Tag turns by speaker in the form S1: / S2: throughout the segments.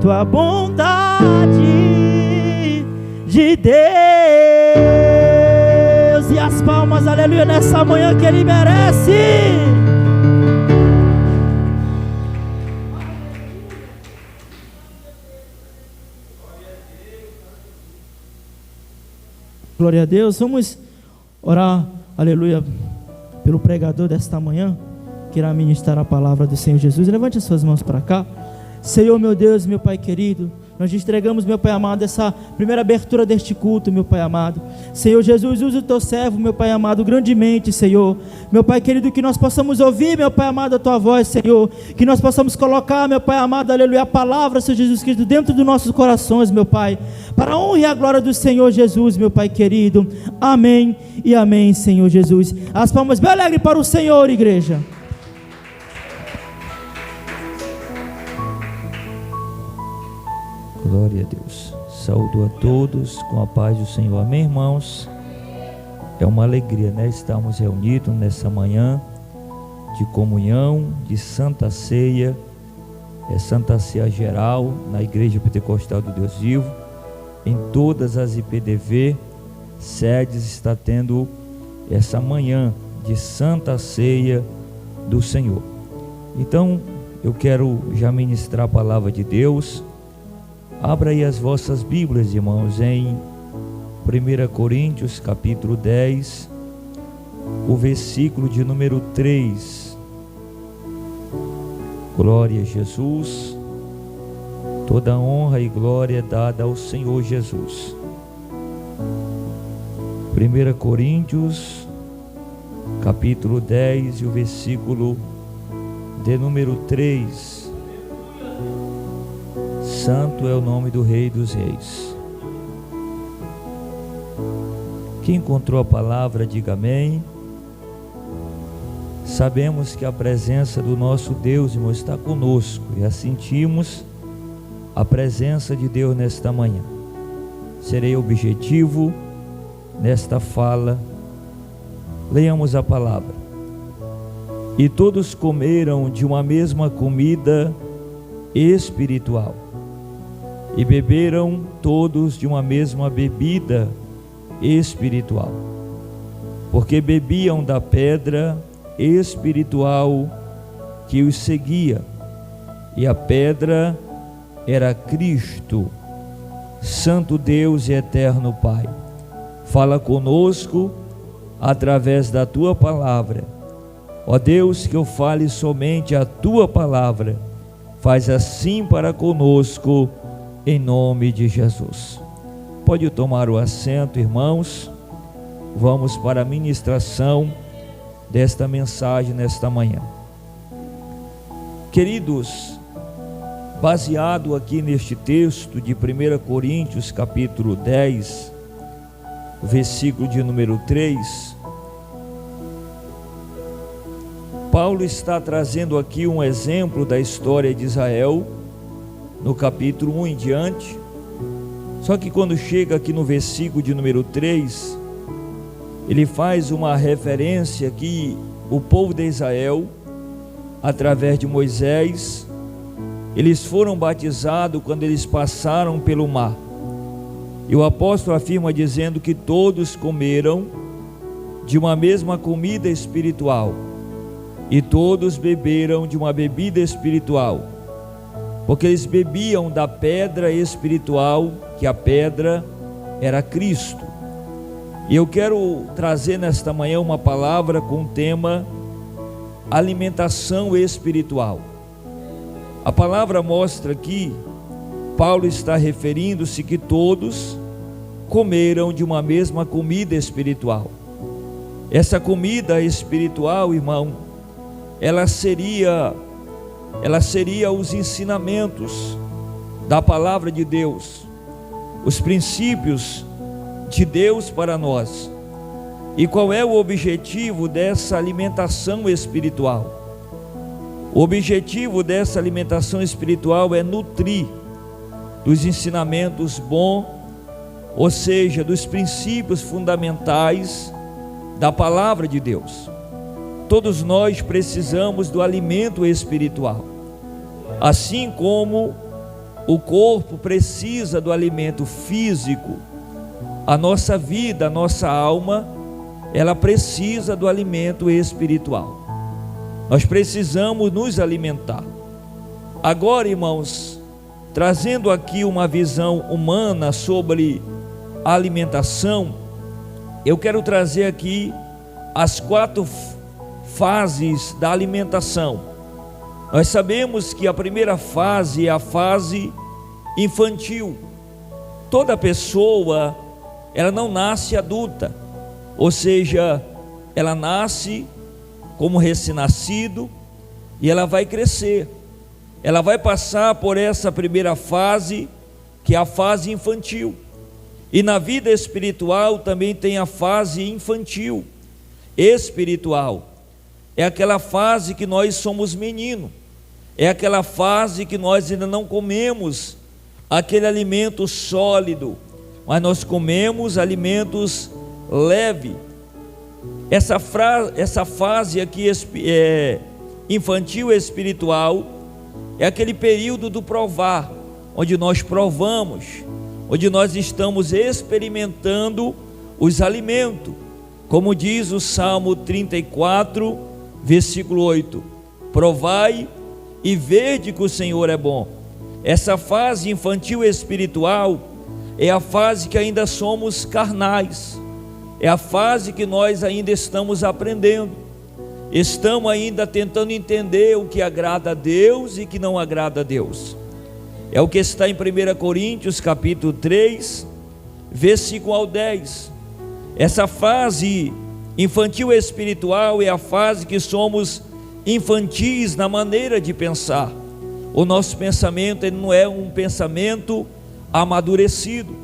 S1: tua bondade de Deus. E as palmas, aleluia, nessa manhã que Ele merece. Glória a Deus. Vamos orar, aleluia, pelo pregador desta manhã, que irá ministrar a palavra do Senhor Jesus. Levante as suas mãos para cá. Senhor, meu Deus, meu Pai querido, nós te entregamos, meu Pai amado, essa primeira abertura deste culto, meu Pai amado. Senhor Jesus, usa o teu servo, meu Pai amado, grandemente, Senhor. Meu Pai querido, que nós possamos ouvir, meu Pai amado, a tua voz, Senhor. Que nós possamos colocar, meu Pai amado, aleluia, a palavra, Senhor Jesus Cristo, dentro dos nossos corações, meu Pai, para a honra e a glória do Senhor Jesus, meu Pai querido. Amém e amém, Senhor Jesus. As palmas bem alegres para o Senhor, igreja.
S2: Glória a Deus. Saúdo a todos com a paz do Senhor. Amém, irmãos? É uma alegria, né? Estarmos reunidos nessa manhã de comunhão, de Santa Ceia. É Santa Ceia geral na Igreja Pentecostal do Deus Vivo. Em todas as IPDV sedes está tendo essa manhã de Santa Ceia do Senhor. Então, eu quero já ministrar a palavra de Deus. Abra aí as vossas Bíblias, irmãos, em 1 Coríntios capítulo 10, o versículo de número 3. Glória a Jesus. Toda honra e glória é dada ao Senhor Jesus. 1 Coríntios capítulo 10 e o versículo de número 3. Santo é o nome do Rei dos Reis. Quem encontrou a palavra, diga amém. Sabemos que a presença do nosso Deus, irmão, está conosco. Já sentimos a presença de Deus nesta manhã. Serei objetivo nesta fala. Leiamos a palavra. E todos comeram de uma mesma comida espiritual, e beberam todos de uma mesma bebida espiritual, porque bebiam da pedra espiritual que os seguia, e a pedra era Cristo. Santo Deus e eterno Pai, fala conosco através da tua palavra. Ó Deus, que eu fale somente a tua palavra. Faz assim para conosco, em nome de Jesus. Pode tomar o assento, irmãos. Vamos para a ministração desta mensagem nesta manhã. Queridos, baseado aqui neste texto de 1 Coríntios capítulo 10, versículo de número 3, Paulo está trazendo aqui um exemplo da história de Israel, no capítulo 1 em diante. Só que quando chega aqui no versículo de número 3, ele faz uma referência que o povo de Israel, através de Moisés, eles foram batizados quando eles passaram pelo mar. E o apóstolo afirma dizendo que todos comeram de uma mesma comida espiritual, e todos beberam de uma bebida espiritual, porque eles bebiam da pedra espiritual, que a pedra era Cristo. E eu quero trazer nesta manhã uma palavra com o tema alimentação espiritual. A palavra mostra aqui, Paulo está referindo-se que todos comeram de uma mesma comida espiritual. Essa comida espiritual, irmão, ela seria os ensinamentos da palavra de Deus, os princípios de Deus para nós. E qual é o objetivo dessa alimentação espiritual? O objetivo dessa alimentação espiritual é nutrir dos ensinamentos bons, ou seja, dos princípios fundamentais da palavra de Deus. Todos nós precisamos do alimento espiritual, assim como o corpo precisa do alimento físico, a nossa vida, a nossa alma, ela precisa do alimento espiritual. Nós precisamos nos alimentar. Agora, irmãos, trazendo aqui uma visão humana sobre a alimentação, eu quero trazer aqui as 4 fases da alimentação. Nós sabemos que a primeira fase é a fase infantil. Toda pessoa, ela não nasce adulta, ou seja, ela nasce como recém-nascido e ela vai crescer. Ela vai passar por essa primeira fase, que é a fase infantil. E na vida espiritual também tem a fase infantil, espiritual. É aquela fase que nós somos menino. É aquela fase que nós ainda não comemos aquele alimento sólido, mas nós comemos alimentos leves. Essa fase aqui infantil espiritual é aquele período do provar, onde nós provamos, onde nós estamos experimentando os alimentos, como diz o Salmo 34, versículo 8: provai e vede que o Senhor é bom. Essa fase infantil espiritual é a fase que ainda somos carnais, é a fase que nós ainda estamos aprendendo, estamos ainda tentando entender o que agrada a Deus e que não agrada a Deus. É o que está em 1 Coríntios capítulo 3, versículo ao 10. Essa fase infantil espiritual é a fase que somos infantis na maneira de pensar. O nosso pensamento ele não é um pensamento amadurecido,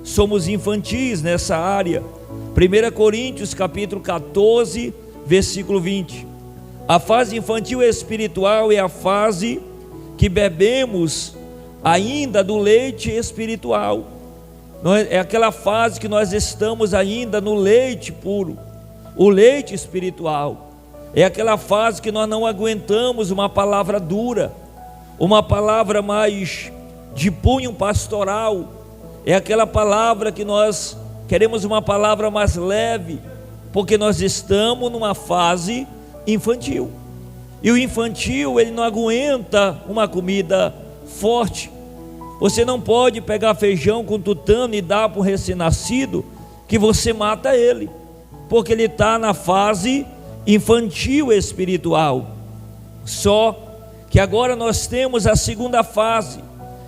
S2: somos infantis nessa área. 1 Coríntios capítulo 14, versículo 20. A fase infantil espiritual é a fase que bebemos ainda do leite espiritual. É aquela fase que nós estamos ainda no leite puro, o leite espiritual. É aquela fase que nós não aguentamos uma palavra dura, uma palavra mais de punho pastoral. É aquela palavra que nós queremos uma palavra mais leve, porque nós estamos numa fase infantil. E o infantil, ele não aguenta uma comida forte. Você não pode pegar feijão com tutano e dar para um recém-nascido, que você mata ele, porque ele está na fase infantil espiritual. Só que agora nós temos a segunda fase,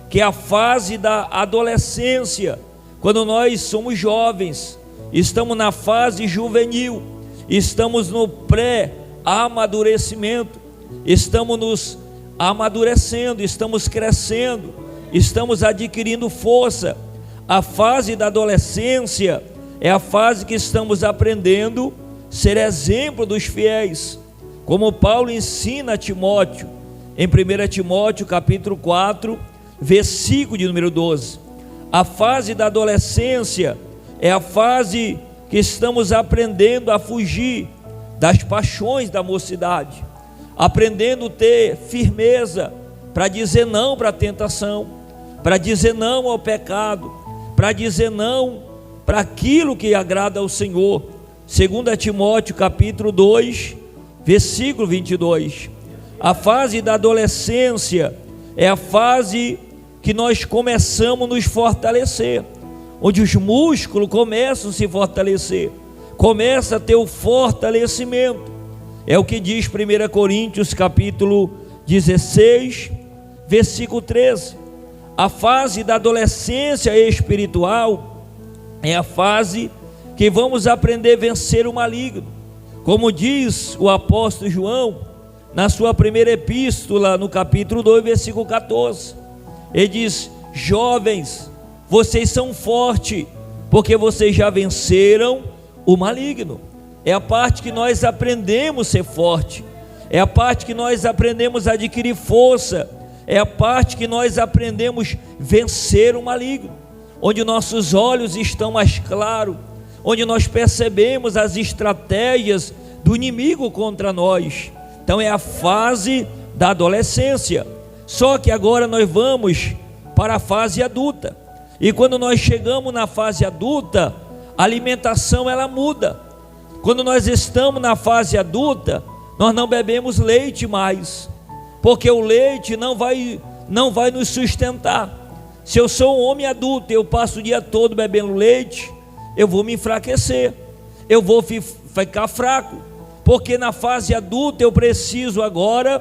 S2: que é a fase da adolescência, quando nós somos jovens, estamos na fase juvenil, estamos no pré-amadurecimento, estamos nos amadurecendo, estamos crescendo, estamos adquirindo força. A fase da adolescência é a fase que estamos aprendendo a ser exemplo dos fiéis, como Paulo ensina a Timóteo, em 1 Timóteo capítulo 4, versículo de número 12. A fase da adolescência é a fase que estamos aprendendo a fugir das paixões da mocidade, aprendendo a ter firmeza para dizer não para a tentação, para dizer não ao pecado, para dizer não para aquilo que agrada ao Senhor. 2 Timóteo capítulo 2, versículo 22. A fase da adolescência é a fase que nós começamos a nos fortalecer, onde os músculos começam a se fortalecer, começa a ter o fortalecimento. É o que diz 1 Coríntios capítulo 16, versículo 13. A fase da adolescência espiritual é a fase que vamos aprender a vencer o maligno, como diz o apóstolo João na sua primeira epístola, no capítulo 2, versículo 14. Ele diz: jovens, vocês são fortes, porque vocês já venceram o maligno. É a parte que nós aprendemos a ser forte, é a parte que nós aprendemos a adquirir força, é a parte que nós aprendemos a vencer o maligno, onde nossos olhos estão mais claros, onde nós percebemos as estratégias do inimigo contra nós. Então é a fase da adolescência. Só que agora nós vamos para a fase adulta. E quando nós chegamos na fase adulta, a alimentação ela muda. Quando nós estamos na fase adulta, nós não bebemos leite mais, porque o leite não vai nos sustentar. Se eu sou um homem adulto e eu passo o dia todo bebendo leite, eu vou me enfraquecer, eu vou ficar fraco, porque na fase adulta eu preciso agora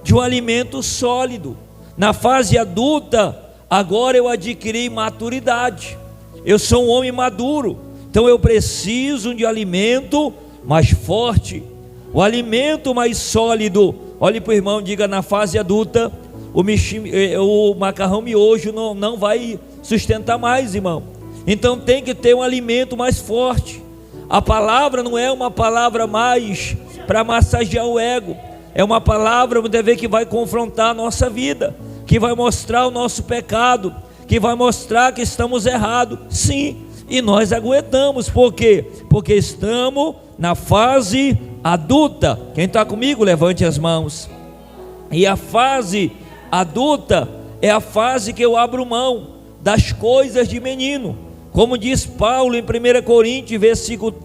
S2: de um alimento sólido. Na fase adulta, agora eu adquiri maturidade, eu sou um homem maduro, então eu preciso de alimento mais forte, o alimento mais sólido. Olhe para o irmão, diga: na fase adulta, o macarrão miojo não vai sustentar mais, irmão. Então tem que ter um alimento mais forte. A palavra não é uma palavra mais para massagear o ego, é uma palavra muitas vezes que vai confrontar a nossa vida, que vai mostrar o nosso pecado, que vai mostrar que estamos errados. Sim, e nós aguentamos. Por quê? Porque estamos na fase adulta. Quem está comigo, levante as mãos. E a fase adulta é a fase que eu abro mão das coisas de menino, como diz Paulo em 1 Coríntios,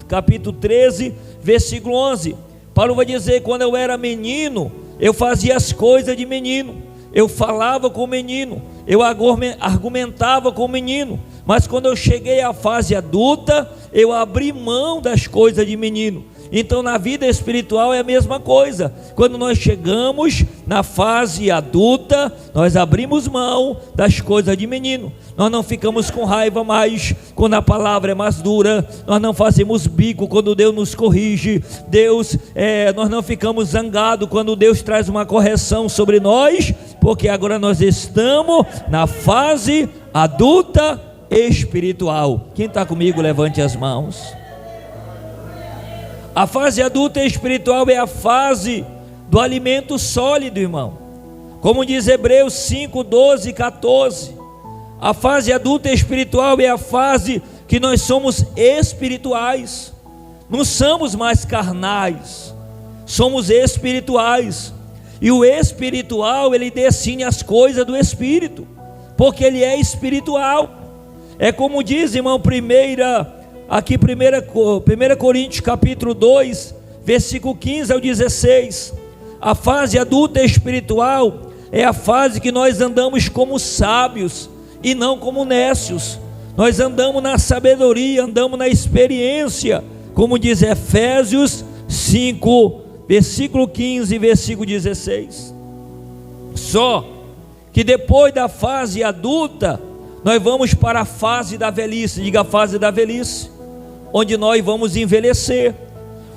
S2: capítulo 13, versículo 11. Paulo vai dizer: quando eu era menino, eu fazia as coisas de menino, eu falava com o menino, eu argumentava com o menino, mas quando eu cheguei à fase adulta, eu abri mão das coisas de menino. Então na vida espiritual é a mesma coisa. Quando nós chegamos na fase adulta, nós abrimos mão das coisas de menino. Nós não ficamos com raiva mais quando a palavra é mais dura, nós não fazemos bico quando Deus nos corrige, nós não ficamos zangados quando Deus traz uma correção sobre nós, porque agora nós estamos na fase adulta espiritual. Quem está comigo, levante as mãos. A fase adulta espiritual é a fase do alimento sólido, irmão. Como diz Hebreus 5, 12 e 14, a fase adulta espiritual é a fase que nós somos espirituais, não somos mais carnais, somos espirituais. E o espiritual, ele define as coisas do espírito, porque ele é espiritual. É como diz, irmão, 1 Coríntios capítulo 2, versículo 15 ao 16, a fase adulta espiritual é a fase que nós andamos como sábios e não como nécios. Nós andamos na sabedoria, andamos na experiência, como diz Efésios 5, versículo 15 e versículo 16. Só que depois da fase adulta, nós vamos para a fase da velhice. Diga: a fase da velhice, onde nós vamos envelhecer,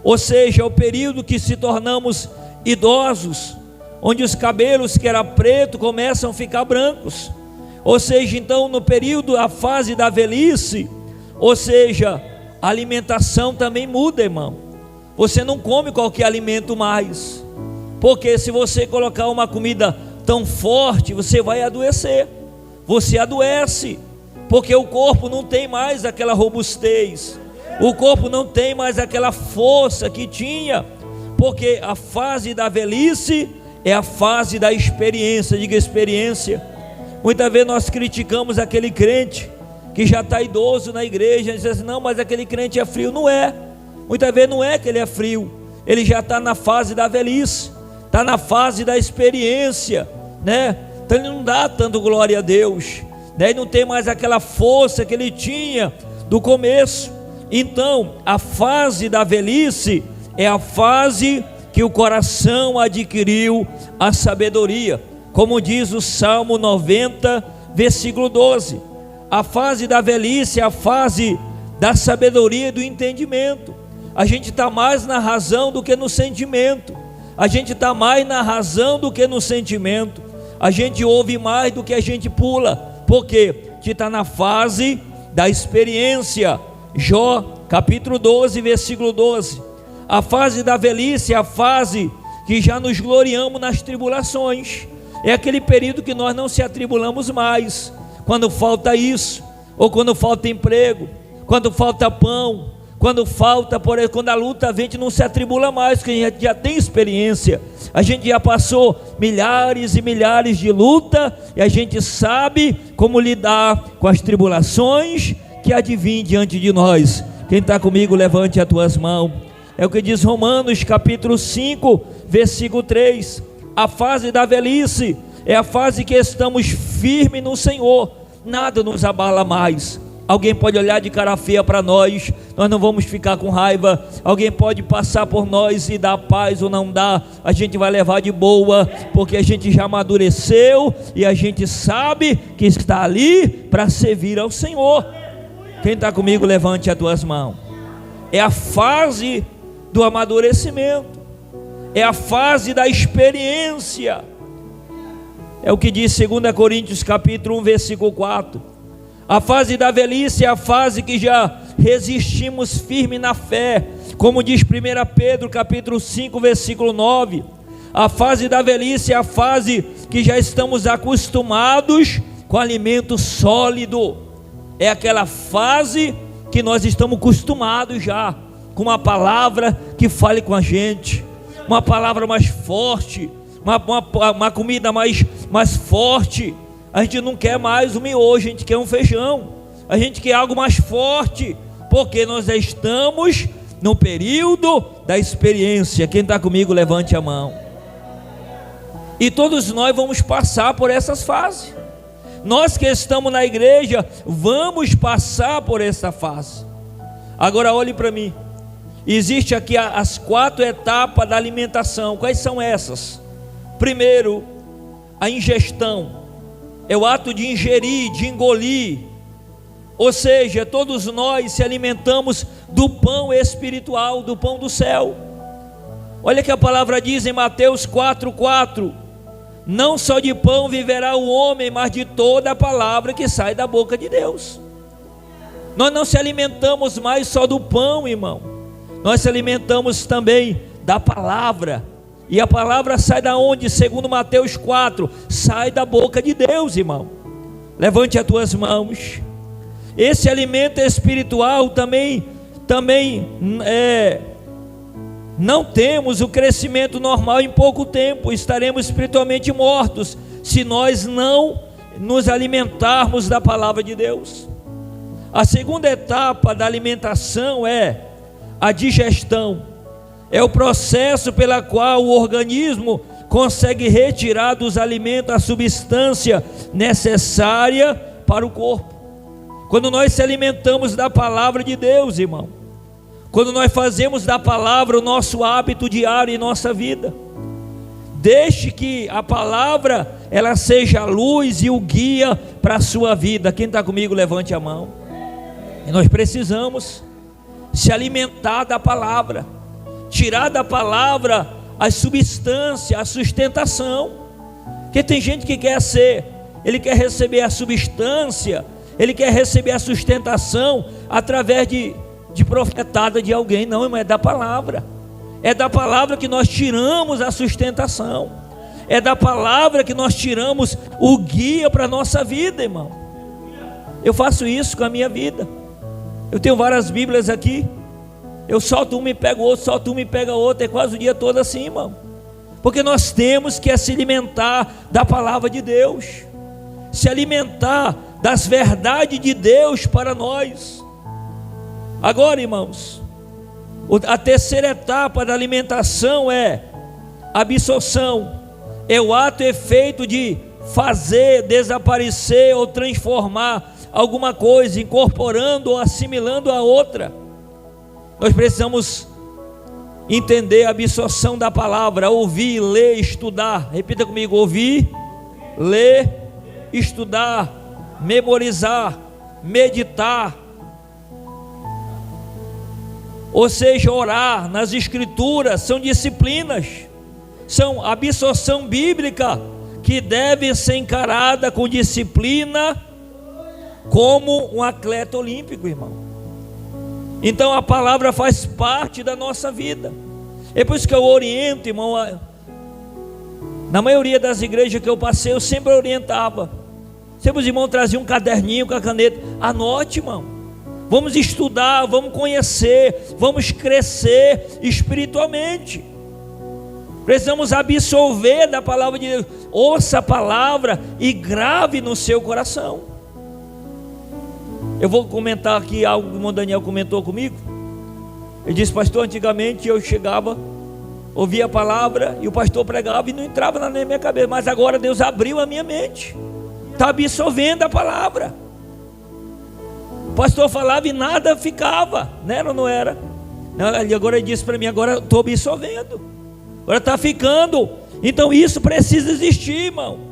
S2: ou seja, é o período que se tornamos idosos, onde os cabelos que eram pretos começam a ficar brancos. Ou seja, então no período, a fase da velhice, ou seja, a alimentação também muda, irmão. Você não come qualquer alimento mais, porque se você colocar uma comida tão forte, você vai adoecer. Você adoece, porque o corpo não tem mais aquela robustez, o corpo não tem mais aquela força que tinha, porque a fase da velhice é a fase da experiência. Diga: experiência. Muitas vezes nós criticamos aquele crente que já está idoso na igreja, diz assim: não, mas aquele crente é frio. Não é, muitas vezes não é que ele é frio, ele já está na fase da velhice, está na fase da experiência, né? Então ele não dá tanto glória a Deus, né? Ele não tem mais aquela força que ele tinha do começo. Então a fase da velhice é a fase que o coração adquiriu a sabedoria, como diz o Salmo 90, versículo 12. A fase da velhice é a fase da sabedoria e do entendimento. A gente está mais na razão do que no sentimento, a gente está mais na razão do que no sentimento, a gente ouve mais do que a gente pula. Por quê? Que está na fase da experiência. Jó capítulo 12, versículo 12. A fase da velhice é a fase que já nos gloriamos nas tribulações. É aquele período que nós não se atribulamos mais, quando falta isso, ou quando falta emprego, quando falta pão, Quando falta, quando a luta vem, a gente não se atribula mais, porque a gente já tem experiência. A gente já passou milhares e milhares de luta, e a gente sabe como lidar com as tribulações que há de vir diante de nós. Quem está comigo, levante as tuas mãos. É o que diz Romanos capítulo 5, versículo 3. A fase da velhice é a fase que estamos firmes no Senhor, nada nos abala mais. Alguém pode olhar de cara feia para nós, nós não vamos ficar com raiva. Alguém pode passar por nós e dar paz ou não dar, a gente vai levar de boa, porque a gente já amadureceu e a gente sabe que está ali para servir ao Senhor. Quem está comigo, levante as tuas mãos. É a fase do amadurecimento, é a fase da experiência. É o que diz 2 Coríntios capítulo 1, versículo 4. A fase da velhice é a fase que já resistimos firme na fé, como diz 1 Pedro capítulo 5, versículo 9. A fase da velhice é a fase que já estamos acostumados com alimento sólido. É aquela fase que nós estamos acostumados já com uma palavra que fale com a gente, uma palavra mais forte, uma comida mais forte. A gente não quer mais um miojo, a gente quer um feijão, a gente quer algo mais forte, porque nós já estamos no período da experiência. Quem está comigo, levante a mão. E todos nós vamos passar por essas fases. Nós que estamos na igreja, vamos passar por essa fase. Agora olhe para mim. Existe aqui as 4 etapas da alimentação. Quais são essas? Primeiro, a ingestão. É o ato de ingerir, de engolir. Ou seja, todos nós se alimentamos do pão espiritual, do pão do céu. Olha que a palavra diz em Mateus 4:4: não só de pão viverá o homem, mas de toda a palavra que sai da boca de Deus. Nós não se alimentamos mais só do pão, irmão. Nós se alimentamos também da palavra. E a palavra sai da onde? Segundo Mateus 4, sai da boca de Deus, irmão. Levante as tuas mãos. Esse alimento espiritual também não temos o crescimento normal em pouco tempo. Estaremos espiritualmente mortos se nós não nos alimentarmos da palavra de Deus. A segunda etapa da alimentação é a digestão. É o processo pela qual o organismo consegue retirar dos alimentos a substância necessária para o corpo. Quando nós se alimentamos da palavra de Deus, irmão, quando nós fazemos da palavra o nosso hábito diário em nossa vida, deixe que a palavra ela seja a luz e o guia para a sua vida. Quem está comigo, levante a mão. E nós precisamos se alimentar da palavra, tirar da palavra a substância, a sustentação. Porque tem gente que ele quer receber a substância, ele quer receber a sustentação através de profetada de alguém. Não, irmão, é da palavra. É da palavra que nós tiramos a sustentação. É da palavra que nós tiramos o guia para a nossa vida, irmão. Eu faço isso com a minha vida. Eu tenho várias Bíblias aqui. Eu solto uma e pego outro, solto uma e pego outra. É quase o dia todo assim, irmão. Porque nós temos que se alimentar da palavra de Deus, se alimentar das verdades de Deus para nós. Agora, irmãos, a terceira etapa da alimentação é a absorção. É o ato e efeito de fazer desaparecer ou transformar alguma coisa, incorporando ou assimilando a outra. Nós precisamos entender a absorção da palavra, ouvir, ler, estudar. Repita comigo: ouvir, ler, estudar, memorizar, meditar. Ou seja, orar nas escrituras são disciplinas, são absorção bíblica que deve ser encarada com disciplina, como um atleta olímpico, irmão. Então a palavra faz parte da nossa vida. É por isso que eu oriento, irmão. Na maioria das igrejas que eu passei, eu sempre orientava. Sempre os irmãos traziam um caderninho com a caneta. Anote, irmão. vamos estudar, vamos conhecer, vamos crescer espiritualmente. Precisamos absorver da palavra de Deus. Ouça a palavra e grave no seu coração. Eu vou comentar aqui algo que o irmão Daniel comentou comigo. Ele disse: pastor, antigamente eu chegava, ouvia a palavra e o pastor pregava e não entrava na minha cabeça, mas agora Deus abriu a minha mente, está absorvendo a palavra. O pastor falava e nada ficava, não era ou não era? Agora ele disse para mim: agora estou absorvendo, agora está ficando. Então isso precisa existir, irmão.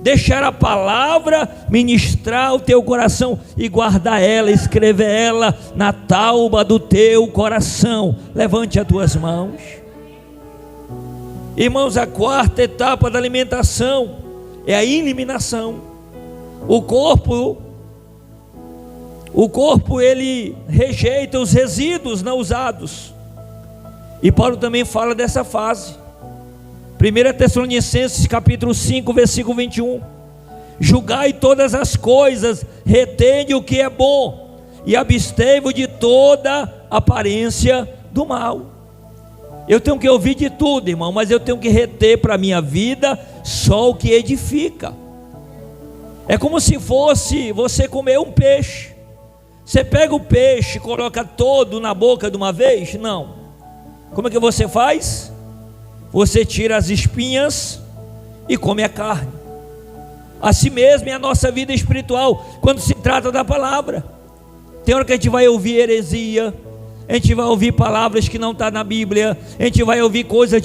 S2: Deixar a palavra ministrar o teu coração e guardar ela, escrever ela na tauba do teu coração. Levante as tuas mãos. Irmãos, a quarta etapa da alimentação é a eliminação. O corpo ele rejeita os resíduos não usados. E Paulo também fala dessa fase. 1 Tessalonicenses capítulo 5, versículo 21. Julgai todas as coisas, retende o que é bom, e abstei-vos de toda aparência do mal. Eu tenho que ouvir de tudo, irmão, mas eu tenho que reter para a minha vida só o que edifica. É como se fosse você comer um peixe. Você pega o peixe e coloca todo na boca de uma vez? Não. Como é que você faz? Você tira as espinhas e come a carne. Assim mesmo é a nossa vida espiritual, quando se trata da palavra. Tem hora que a gente vai ouvir heresia, a gente vai ouvir palavras que não estão na Bíblia, a gente vai ouvir coisas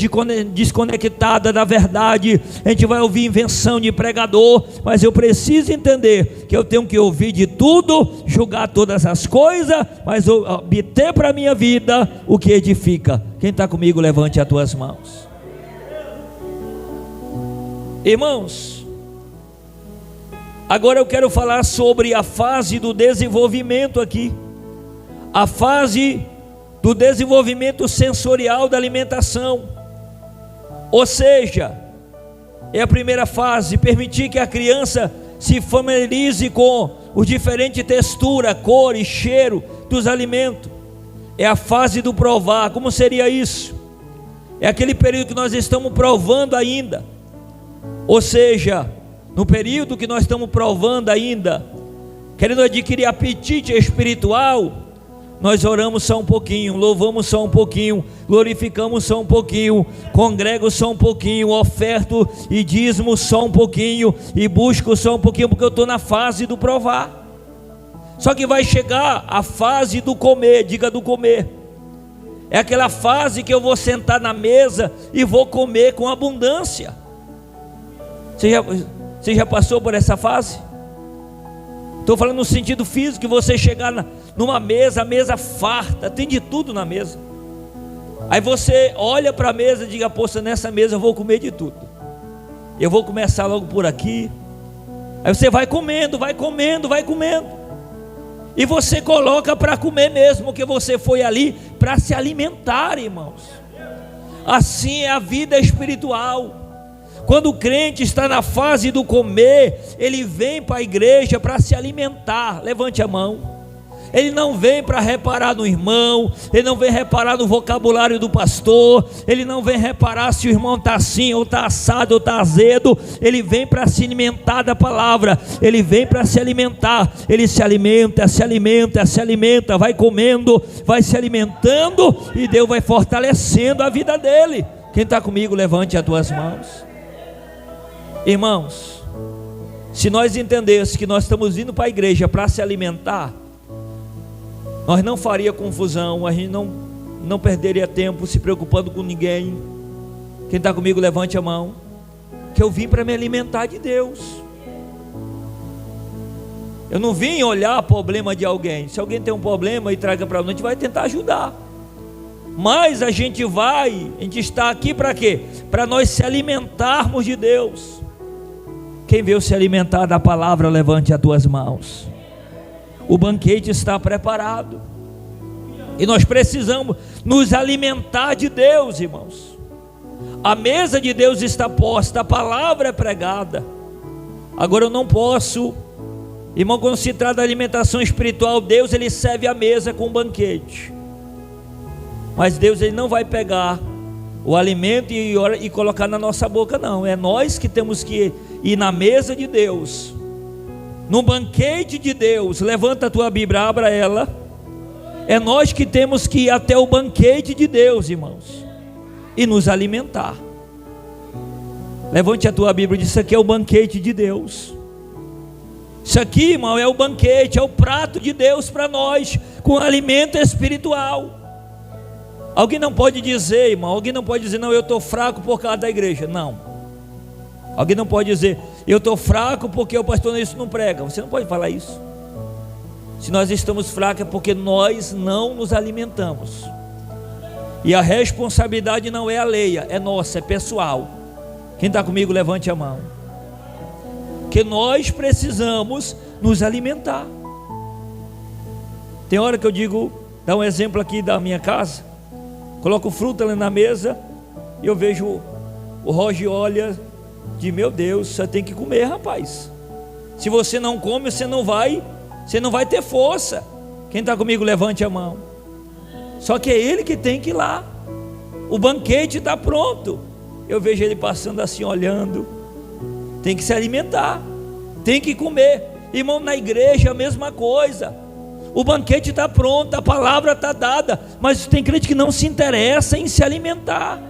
S2: desconectadas da verdade, a gente vai ouvir invenção de pregador, mas eu preciso entender que eu tenho que ouvir de tudo, julgar todas as coisas, mas obter para a minha vida o que edifica. Quem está comigo, levante as tuas mãos. Irmãos, agora eu quero falar sobre a fase do desenvolvimento aqui. A fase do desenvolvimento sensorial da alimentação. Ou seja, é a primeira fase, permitir que a criança se familiarize com os diferentes texturas, cor e cheiro dos alimentos. É a fase do provar. Como seria isso? É aquele período que nós estamos provando ainda. Ou seja, no período que nós estamos provando ainda, querendo adquirir apetite espiritual, nós oramos só um pouquinho, louvamos só um pouquinho, glorificamos só um pouquinho, congrego só um pouquinho, oferto e dízimo só um pouquinho, e busco só um pouquinho, porque eu estou na fase do provar. Só que vai chegar a fase do comer, diga do comer. É aquela fase que eu vou sentar na mesa e vou comer com abundância. Você já passou por essa fase? Estou falando no sentido físico, que você chegar numa mesa, a mesa farta, tem de tudo na mesa. Aí você olha para a mesa e diga: poxa, nessa mesa eu vou comer de tudo. Eu vou começar logo por aqui. Aí você vai comendo, vai comendo, vai comendo. E você coloca para comer mesmo, porque você foi ali para se alimentar, irmãos. Assim é a vida espiritual. Quando o crente está na fase do comer, ele vem para a igreja para se alimentar. Levante a mão. Ele não vem para reparar no irmão, ele não vem reparar no vocabulário do pastor, ele não vem reparar se o irmão está assim, ou está assado, ou está azedo. Ele vem para se alimentar da palavra, ele vem para se alimentar. Ele se alimenta, se alimenta, se alimenta, vai comendo, vai se alimentando, e Deus vai fortalecendo a vida dele. Quem está comigo, levante as tuas mãos. Irmãos, se nós entendêssemos que nós estamos indo para a igreja para se alimentar, nós não faria confusão, a gente não perderia tempo se preocupando com ninguém. Quem está comigo, levante a mão. Que eu vim para me alimentar de Deus. Eu não vim olhar o problema de alguém. Se alguém tem um problema e traga para nós, a gente vai tentar ajudar. Mas a gente está aqui para quê? Para nós se alimentarmos de Deus. Quem veio se alimentar da palavra, levante as tuas mãos. O banquete está preparado, e nós precisamos nos alimentar de Deus, irmãos. A mesa de Deus está posta, a palavra é pregada. Agora eu não posso Irmão, quando se trata da alimentação espiritual, Deus ele serve a mesa com um banquete. Mas Deus ele não vai pegar o alimento e colocar na nossa boca, não. É nós que temos que ir na mesa de Deus, no banquete de Deus. Levanta a tua Bíblia, abra ela. É nós que temos que ir até o banquete de Deus, irmãos, e nos alimentar. Levante a tua Bíblia, isso aqui é o banquete de Deus. Isso aqui, irmão, é o banquete, é o prato de Deus para nós, com alimento espiritual. Alguém não pode dizer, irmão, alguém não pode dizer, não, eu estou fraco por causa da igreja. Não. Alguém não pode dizer, eu estou fraco porque o pastor isso não prega. Você não pode falar isso. Se nós estamos fracos é porque nós não nos alimentamos. E a responsabilidade não é alheia, é nossa, é pessoal. Quem está comigo, levante a mão. Que nós precisamos nos alimentar. Tem hora que eu digo, dá um exemplo aqui da minha casa. Coloco fruta ali na mesa e eu vejo o Roger olha de meu Deus, você tem que comer, rapaz. Se você não come, você não vai ter força. Quem está comigo, levante a mão. Só que é ele que tem que ir lá. O banquete está pronto. Eu vejo ele passando assim, olhando. Tem que se alimentar, tem que comer. Irmão, na igreja a mesma coisa. O banquete está pronto, a palavra está dada, mas tem crente que não se interessa em se alimentar.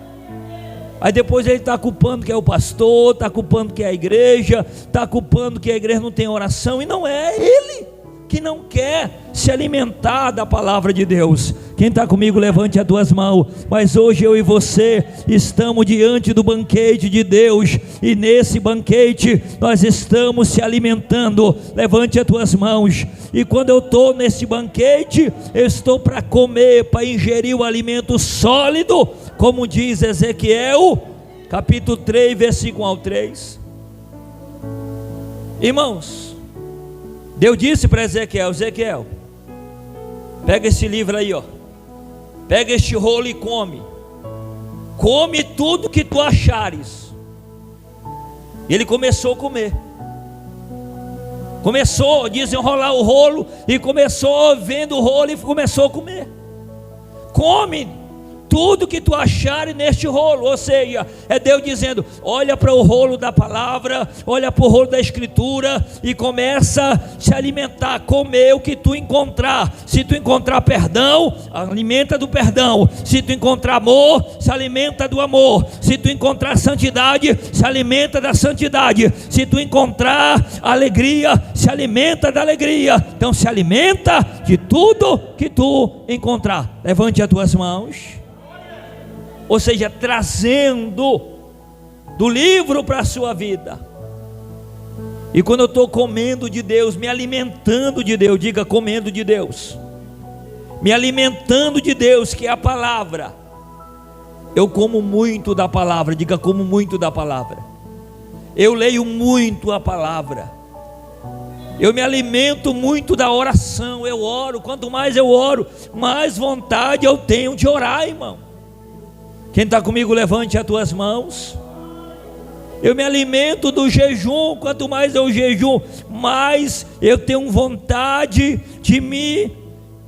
S2: Aí depois ele está culpando que é o pastor, está culpando que é a igreja, está culpando que a igreja não tem oração, e não é ele que não quer se alimentar da palavra de Deus. Quem está comigo, levante as duas mãos. Mas hoje eu e você estamos diante do banquete de Deus, e nesse banquete nós estamos se alimentando. Levante as tuas mãos. E quando eu estou nesse banquete, eu estou para comer, para ingerir o alimento sólido, como diz Ezequiel capítulo 3, versículo 3. Irmãos, Deus disse para Ezequiel: Ezequiel, pega esse livro aí, ó, pega este rolo e come tudo que tu achares. E ele começou a comer, começou a desenrolar o rolo, e começou vendo o rolo e começou a comer. Come tudo que tu achares neste rolo. Ou seja, é Deus dizendo: olha para o rolo da palavra, olha para o rolo da escritura, e começa a se alimentar, comer o que tu encontrar. Se tu encontrar perdão, alimenta do perdão. Se tu encontrar amor, se alimenta do amor. Se tu encontrar santidade, se alimenta da santidade. Se tu encontrar alegria, se alimenta da alegria. Então se alimenta de tudo que tu encontrar. Levante as tuas mãos. Ou seja, trazendo do livro para a sua vida. E quando eu estou comendo de Deus, me alimentando de Deus, diga comendo de Deus, me alimentando de Deus, que é a palavra, eu como muito da palavra, diga como muito da palavra. Eu leio muito a palavra, eu me alimento muito da oração, eu oro. Quanto mais eu oro, mais vontade eu tenho de orar, irmão. Quem está comigo, levante as tuas mãos. Eu me alimento do jejum. Quanto mais eu jejum, mais eu tenho vontade de me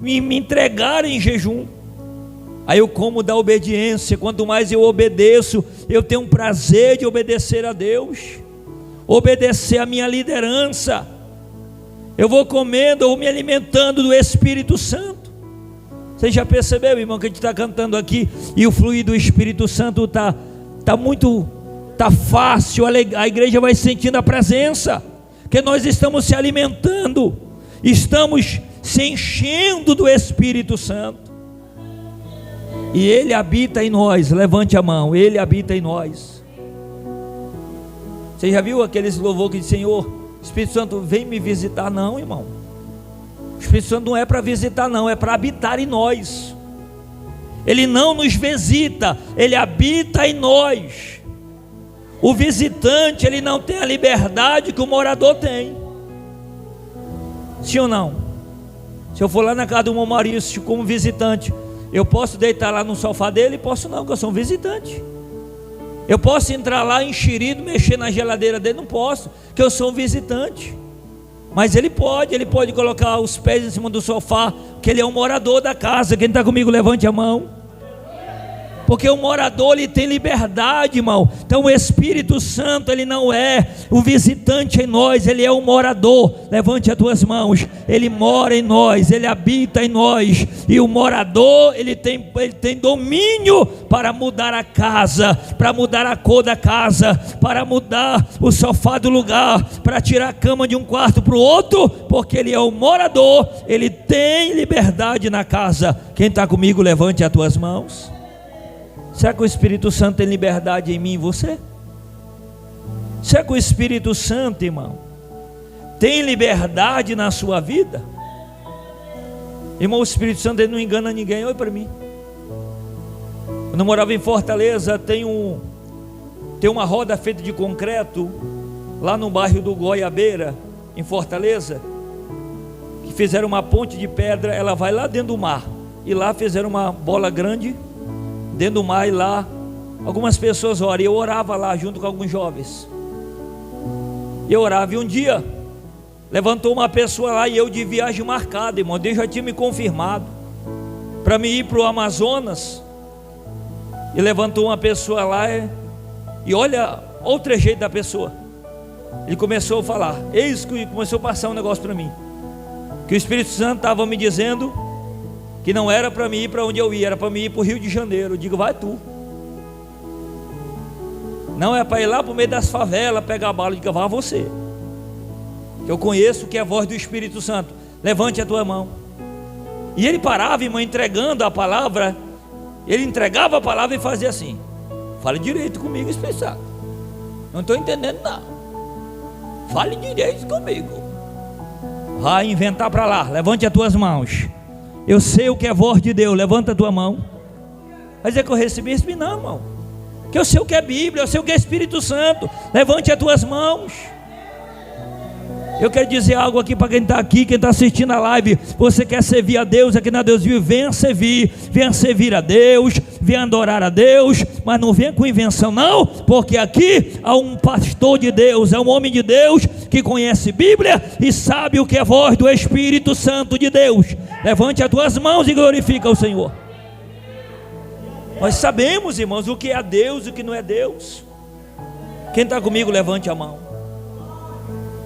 S2: entregar em jejum. Aí eu como da obediência. Quanto mais eu obedeço, eu tenho um prazer de obedecer a Deus, obedecer a minha liderança. Eu vou comendo, eu vou me alimentando do Espírito Santo. Você já percebeu, irmão, que a gente está cantando aqui, e o fluir do Espírito Santo está fácil, a igreja vai sentindo a presença, que nós estamos se alimentando, estamos se enchendo do Espírito Santo, e Ele habita em nós. Levante a mão, Ele habita em nós. Você já viu aqueles louvor que diz: Senhor, Espírito Santo, vem me visitar? Não, irmão. O Espírito Santo não é para visitar, não, é para habitar em nós. Ele não nos visita, Ele habita em nós. O visitante, ele não tem a liberdade que o morador tem. Sim ou não? Se eu for lá na casa do irmão Maurício como visitante, eu posso deitar lá no sofá dele? Posso não, porque eu sou um visitante. Eu posso entrar lá enxerido, mexer na geladeira dele? Não posso, porque eu sou um visitante. Mas ele pode colocar os pés em cima do sofá, porque ele é um morador da casa. Quem está comigo, levante a mão. Porque o morador, ele tem liberdade, irmão. Então o Espírito Santo, ele não é o visitante em nós, ele é o morador. Levante as tuas mãos. Ele mora em nós, ele habita em nós. E o morador, ele tem domínio para mudar a casa, para mudar a cor da casa, para mudar o sofá do lugar, para tirar a cama de um quarto para o outro, porque ele é o morador, ele tem liberdade na casa. Quem está comigo, levante as tuas mãos. Será que o Espírito Santo tem liberdade em mim e você? Será que o Espírito Santo, irmão, tem liberdade na sua vida? Irmão, o Espírito Santo, ele não engana ninguém. Olha para mim. Quando eu morava em Fortaleza, tem uma roda feita de concreto lá no bairro do Goiabeira, em Fortaleza, que fizeram uma ponte de pedra. Ela vai lá dentro do mar, e lá fizeram uma bola grande dentro do mar, e lá algumas pessoas oram. Eu orava lá junto com alguns jovens. Eu orava, e um dia levantou uma pessoa lá, e eu de viagem marcada, irmão. Deus já tinha me confirmado para me ir para o Amazonas. E levantou uma pessoa lá, e olha o trejeito da pessoa. Ele começou a falar, eis que começou a passar um negócio para mim, que o Espírito Santo estava me dizendo que não era para mim ir para onde eu ia, era para mim ir para o Rio de Janeiro. Eu digo, vai tu. Não é para ir lá para o meio das favelas pegar bala. Eu digo, vá você. Eu conheço o que é a voz do Espírito Santo. Levante a tua mão. E ele parava, irmão, entregando a palavra. Ele entregava a palavra e fazia assim: fale direito comigo, Espírito Santo. Não estou entendendo não. Fale direito comigo. Vai inventar para lá. Levante as tuas mãos. Eu sei o que é voz de Deus. Levanta a tua mão. Vai dizer que eu recebi isso? Não, irmão. Que eu sei o que é Bíblia, eu sei o que é Espírito Santo. Levante as tuas mãos. Eu quero dizer algo aqui para quem está aqui, quem está assistindo a live. Você quer servir a Deus aqui na Deus Vive? Venha servir a Deus, venha adorar a Deus, mas não venha com invenção não, porque aqui há um pastor de Deus, é um homem de Deus que conhece Bíblia e sabe o que é voz do Espírito Santo de Deus. Levante as tuas mãos e glorifica o Senhor. Nós sabemos, irmãos, o que é Deus e o que não é Deus. Quem está comigo, levante a mão.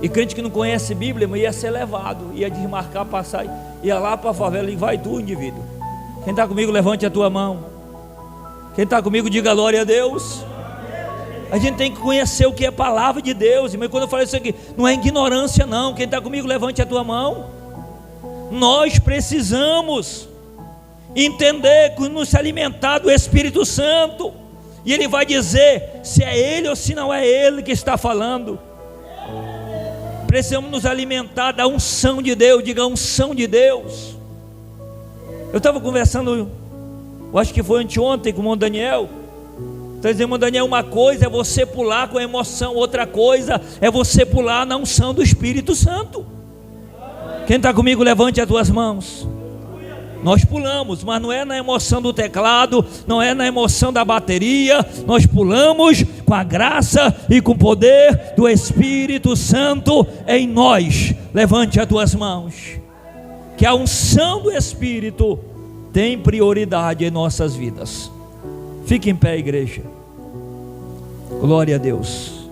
S2: E crente que não conhece Bíblia, ia ser levado, ia desmarcar, passar, ia lá para a favela, e vai tu, indivíduo. Quem está comigo, levante a tua mão. Quem está comigo, diga glória a Deus. A gente tem que conhecer o que é a palavra de Deus. Mas quando eu falo isso aqui, não é ignorância não. Quem está comigo, levante a tua mão. Nós precisamos entender, nos alimentar do Espírito Santo, e Ele vai dizer se é Ele ou se não é Ele que está falando. Precisamos nos alimentar da unção de Deus. Diga, unção de Deus. Eu estava conversando, eu acho que foi anteontem, com o irmão Daniel. Está dizendo, irmão Daniel, uma coisa é você pular com a emoção, outra coisa é você pular na unção do Espírito Santo. Quem está comigo, levante as tuas mãos. Nós pulamos, mas não é na emoção do teclado, não é na emoção da bateria. Nós pulamos com a graça e com o poder do Espírito Santo em nós. Levante as tuas mãos. Que a unção do Espírito tem prioridade em nossas vidas. Fique em pé, igreja. Glória a Deus.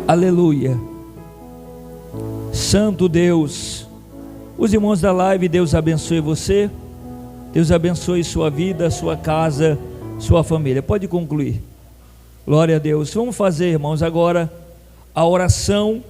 S2: Aleluia. Santo Deus. Os irmãos da live, Deus abençoe você. Deus abençoe sua vida, sua casa, sua família. Pode concluir. Glória a Deus. Vamos fazer, irmãos, agora a oração